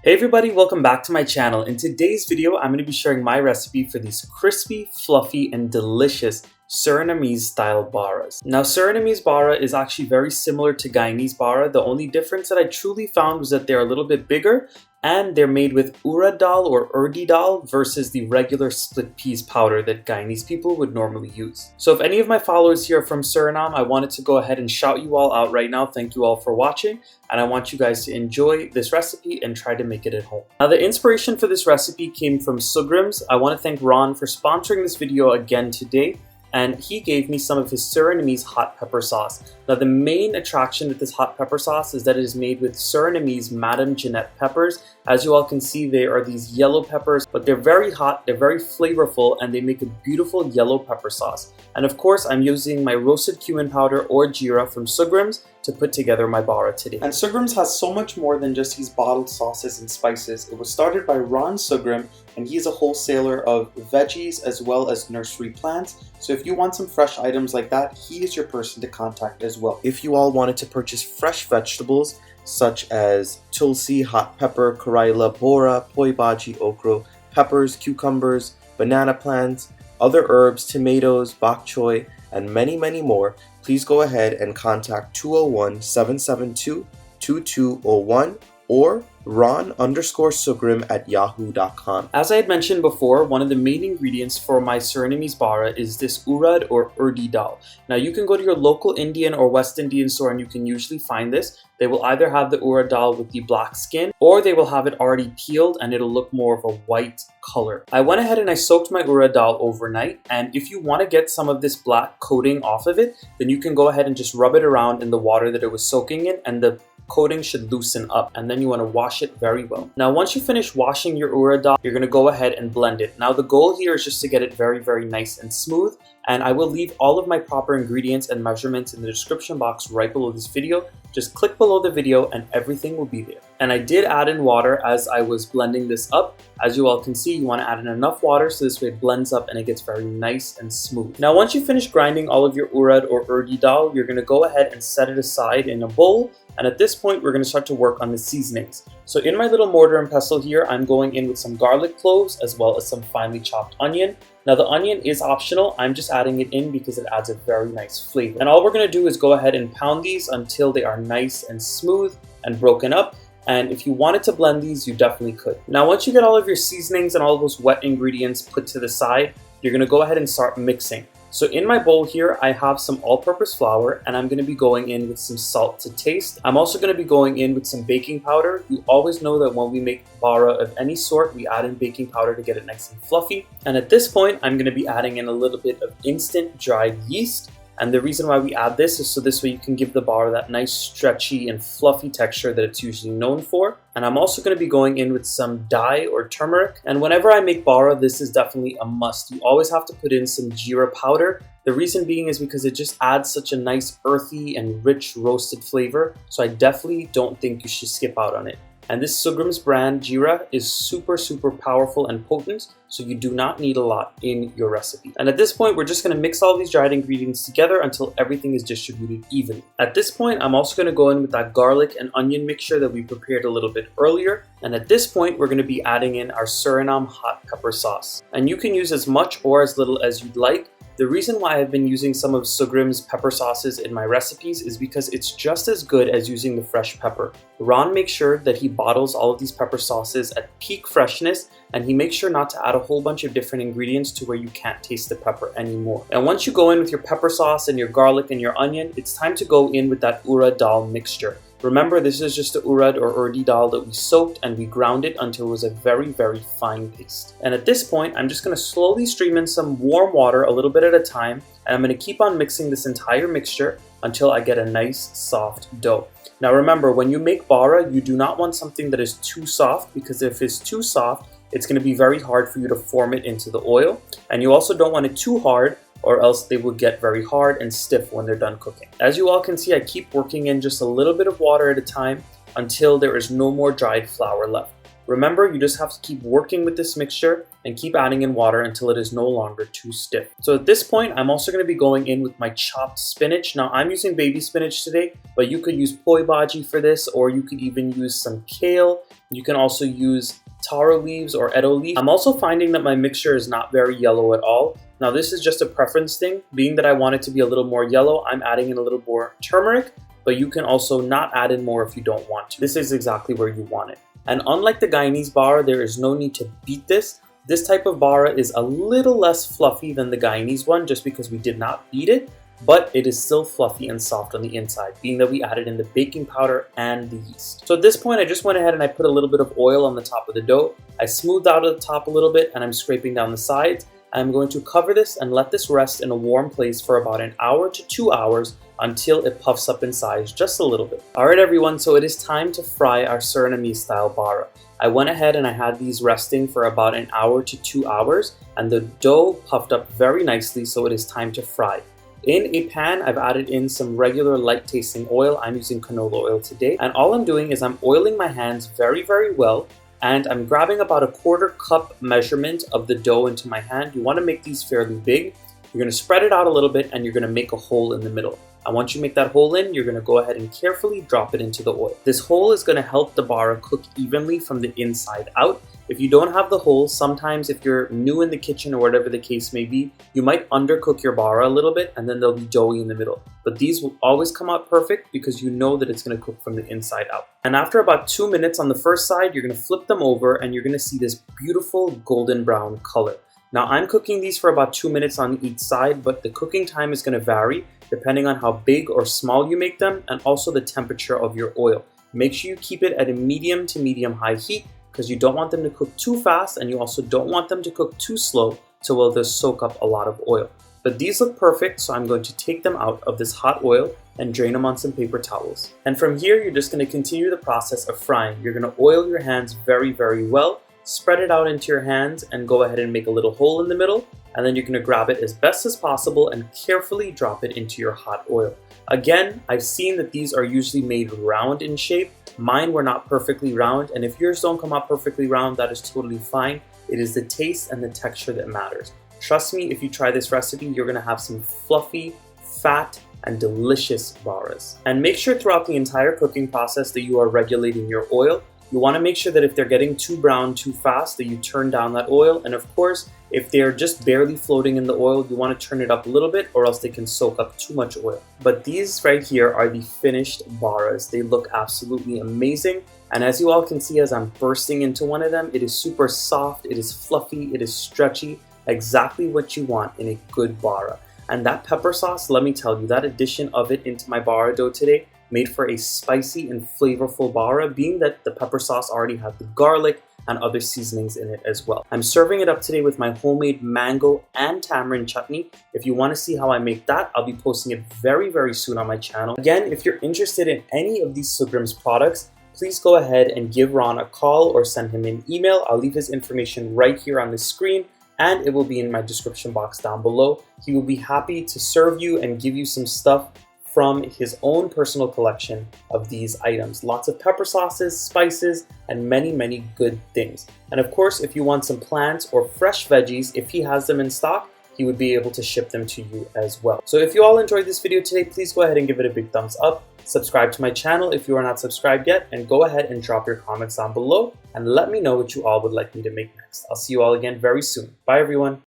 Hey everybody, welcome back to my channel. In today's video, I'm going to be sharing my recipe for these crispy, fluffy, and delicious Surinamese style baras. Now, Surinamese bara is actually very similar to Guyanese bara. The only difference that I truly found was that they're a little bit bigger and they're made with urad dhal or urdi dhal versus the regular split peas powder that Guyanese people would normally use. So if any of my followers here are from Suriname, I wanted to go ahead and shout you all out right now. Thank you all for watching, and I want you guys to enjoy this recipe and try to make it at home. Now, the inspiration for this recipe came from Soogrim's. I want to thank Ron for sponsoring this video again today, and he gave me some of his Surinamese hot pepper sauce. Now, the main attraction with this hot pepper sauce is that it is made with Surinamese Madame Jeanette peppers. As you all can see, they are these yellow peppers, but they're very hot, they're very flavorful, and they make a beautiful yellow pepper sauce. And of course, I'm using my roasted cumin powder or Geera from Soogrim's to put together my bara today. And Soogrim's has so much more than just these bottled sauces and spices. It was started by Ron Soogrim, and he's a wholesaler of veggies as well as nursery plants. So if you want some fresh items like that, he is your person to contact as well. If you all wanted to purchase fresh vegetables such as tulsi, hot pepper, karaila, bora, poi bhaji, okra, peppers, cucumbers, banana plants, other herbs, tomatoes, bok choy, and many more, please go ahead and contact 201-772-2201 or ron_Soogrim@yahoo.com. As I had mentioned before, one of the main ingredients for my Surinamese bara is this urad or urdi dhal. Now, you can go to your local Indian or West Indian store and you can usually find this. They will either have the urad dhal with the black skin, or they will have it already peeled and it'll look more of a white color. I went ahead and I soaked my urad dhal overnight, and if you want to get some of this black coating off of it, then you can go ahead and just rub it around in the water that it was soaking in, and the coating should loosen up, and then you want to wash it very well. Now, once you finish washing your urad dhal, you're going to go ahead and blend it. Now, the goal here is just to get it very nice and smooth, and I will leave all of my proper ingredients and measurements in the description box right below this video. Just click below the video and everything will be there. And I did add in water as I was blending this up. As you all can see, you want to add in enough water so this way it blends up and it gets very nice and smooth. Now, once you finish grinding all of your urad or urdi dhal, you're going to go ahead and set it aside in a bowl. And at this point, we're going to start to work on the seasonings. So in my little mortar and pestle here, I'm going in with some garlic cloves as well as some finely chopped onion. Now, the onion is optional. I'm just adding it in because it adds a very nice flavor. And all we're going to do is go ahead and pound these until they are nice and smooth and broken up. And if you wanted to blend these, you definitely could. Now, once you get all of your seasonings and all of those wet ingredients put to the side, you're going to go ahead and start mixing. So in my bowl here, I have some all-purpose flour, and I'm going to be going in with some salt to taste. I'm also going to be going in with some baking powder. You always know that when we make bara of any sort, we add in baking powder to get it nice and fluffy. And at this point, I'm going to be adding in a little bit of instant dried yeast. And the reason why we add this is so this way you can give the bara that nice stretchy and fluffy texture that it's usually known for. And I'm also going to be going in with some dye or turmeric. And whenever I make bara, this is definitely a must. You always have to put in some Geera powder. The reason being is because it just adds such a nice earthy and rich roasted flavor. So I definitely don't think you should skip out on it. And this Soogrim's brand, Geera, is super powerful and potent, so you do not need a lot in your recipe. And at this point, we're just going to mix all these dried ingredients together until everything is distributed evenly. At this point, I'm also going to go in with that garlic and onion mixture that we prepared a little bit earlier. And at this point, we're going to be adding in our Suriname hot pepper sauce. And you can use as much or as little as you'd like. The reason why I've been using some of Soogrim's pepper sauces in my recipes is because it's just as good as using the fresh pepper. Ron makes sure that he bottles all of these pepper sauces at peak freshness, and he makes sure not to add a whole bunch of different ingredients to where you can't taste the pepper anymore. And once you go in with your pepper sauce and your garlic and your onion, it's time to go in with that urad dhal mixture. Remember, this is just the urad or urdi dhal that we soaked and we ground it until it was a very fine paste. And at this point, I'm just going to slowly stream in some warm water a little bit at a time, and I'm going to keep on mixing this entire mixture until I get a nice soft dough. Now remember, when you make bara, you do not want something that is too soft, because if it's too soft, it's going to be very hard for you to form it into the oil. And you also don't want it too hard, or else they will get very hard and stiff when they're done cooking. As you all can see, I keep working in just a little bit of water at a time until there is no more dried flour left. Remember, you just have to keep working with this mixture and keep adding in water until it is no longer too stiff. So at this point, I'm also going to be going in with my chopped spinach. Now I'm using baby spinach today, but you could use poi bhaji for this, or you could even use some kale. You can also use taro leaves or edo leaf. I'm also finding that my mixture is not very yellow at all. Now this is just a preference thing. Being that I want it to be a little more yellow, I'm adding in a little more turmeric, but you can also not add in more if you don't want to. This is exactly where you want it. And unlike the Guyanese Bara, there is no need to beat this. This type of Bara is a little less fluffy than the Guyanese one just because we did not beat it, but it is still fluffy and soft on the inside, being that we added in the baking powder and the yeast. So at this point, I just went ahead and I put a little bit of oil on the top of the dough. I smoothed out the top a little bit and I'm scraping down the sides. I'm going to cover this and let this rest in a warm place for about an hour to 2 hours until it puffs up in size just a little bit. Alright everyone, so it is time to fry our Surinamese style Bara. I went ahead and I had these resting for about an hour to 2 hours and the dough puffed up very nicely, so it is time to fry. In a pan, I've added in some regular light tasting oil. I'm using canola oil today, and all I'm doing is I'm oiling my hands very, very well, and I'm grabbing about a 1/4 cup measurement of the dough into my hand. You want to make these fairly big. You're going to spread it out a little bit and you're going to make a hole in the middle. And once you make that hole in, you're going to go ahead and carefully drop it into the oil. This hole is going to help the Bara cook evenly from the inside out. If you don't have the hole, sometimes if you're new in the kitchen or whatever the case may be, you might undercook your Bara a little bit and then they'll be doughy in the middle. But these will always come out perfect because you know that it's going to cook from the inside out. And after about 2 minutes on the first side, you're going to flip them over and you're going to see this beautiful golden brown color. Now I'm cooking these for about 2 minutes on each side, but the cooking time is going to vary depending on how big or small you make them and also the temperature of your oil. Make sure you keep it at a medium to medium high heat because you don't want them to cook too fast and you also don't want them to cook too slow, so will they'll soak up a lot of oil. But these look perfect, so I'm going to take them out of this hot oil and drain them on some paper towels. And from here, you're just going to continue the process of frying. You're going to oil your hands very, very well. Spread it out into your hands and go ahead and make a little hole in the middle, and then you're going to grab it as best as possible and carefully drop it into your hot oil. Again, I've seen that these are usually made round in shape. Mine were not perfectly round, and if yours don't come out perfectly round, that is totally fine. It is the taste and the texture that matters. Trust me, if you try this recipe, you're going to have some fluffy, fat, and delicious Baras. And make sure throughout the entire cooking process that you are regulating your oil. You want to make sure that if they're getting too brown too fast, that you turn down that oil. And of course, if they're just barely floating in the oil, you want to turn it up a little bit or else they can soak up too much oil. But these right here are the finished Baras. They look absolutely amazing. And as you all can see, as I'm bursting into one of them, it is super soft, it is fluffy, it is stretchy, exactly what you want in a good Bara. And that pepper sauce, let me tell you, that addition of it into my Bara dough today made for a spicy and flavorful Bara, being that the pepper sauce already had the garlic and other seasonings in it as well. I'm serving it up today with my homemade mango and tamarind chutney. If you want to see how I make that, I'll be posting it very, very soon on my channel. Again, if you're interested in any of these Soogrim's products, please go ahead and give Ron a call or send him an email. I'll leave his information right here on the screen, and it will be in my description box down below. He will be happy to serve you and give you some stuff from his own personal collection of these items. Lots of pepper sauces, spices, and many, many good things. And of course, if you want some plants or fresh veggies, if he has them in stock, he would be able to ship them to you as well. So if you all enjoyed this video today, please go ahead and give it a big thumbs up. Subscribe to my channel if you are not subscribed yet, and go ahead and drop your comments down below and let me know what you all would like me to make next. I'll see you all again very soon. Bye everyone.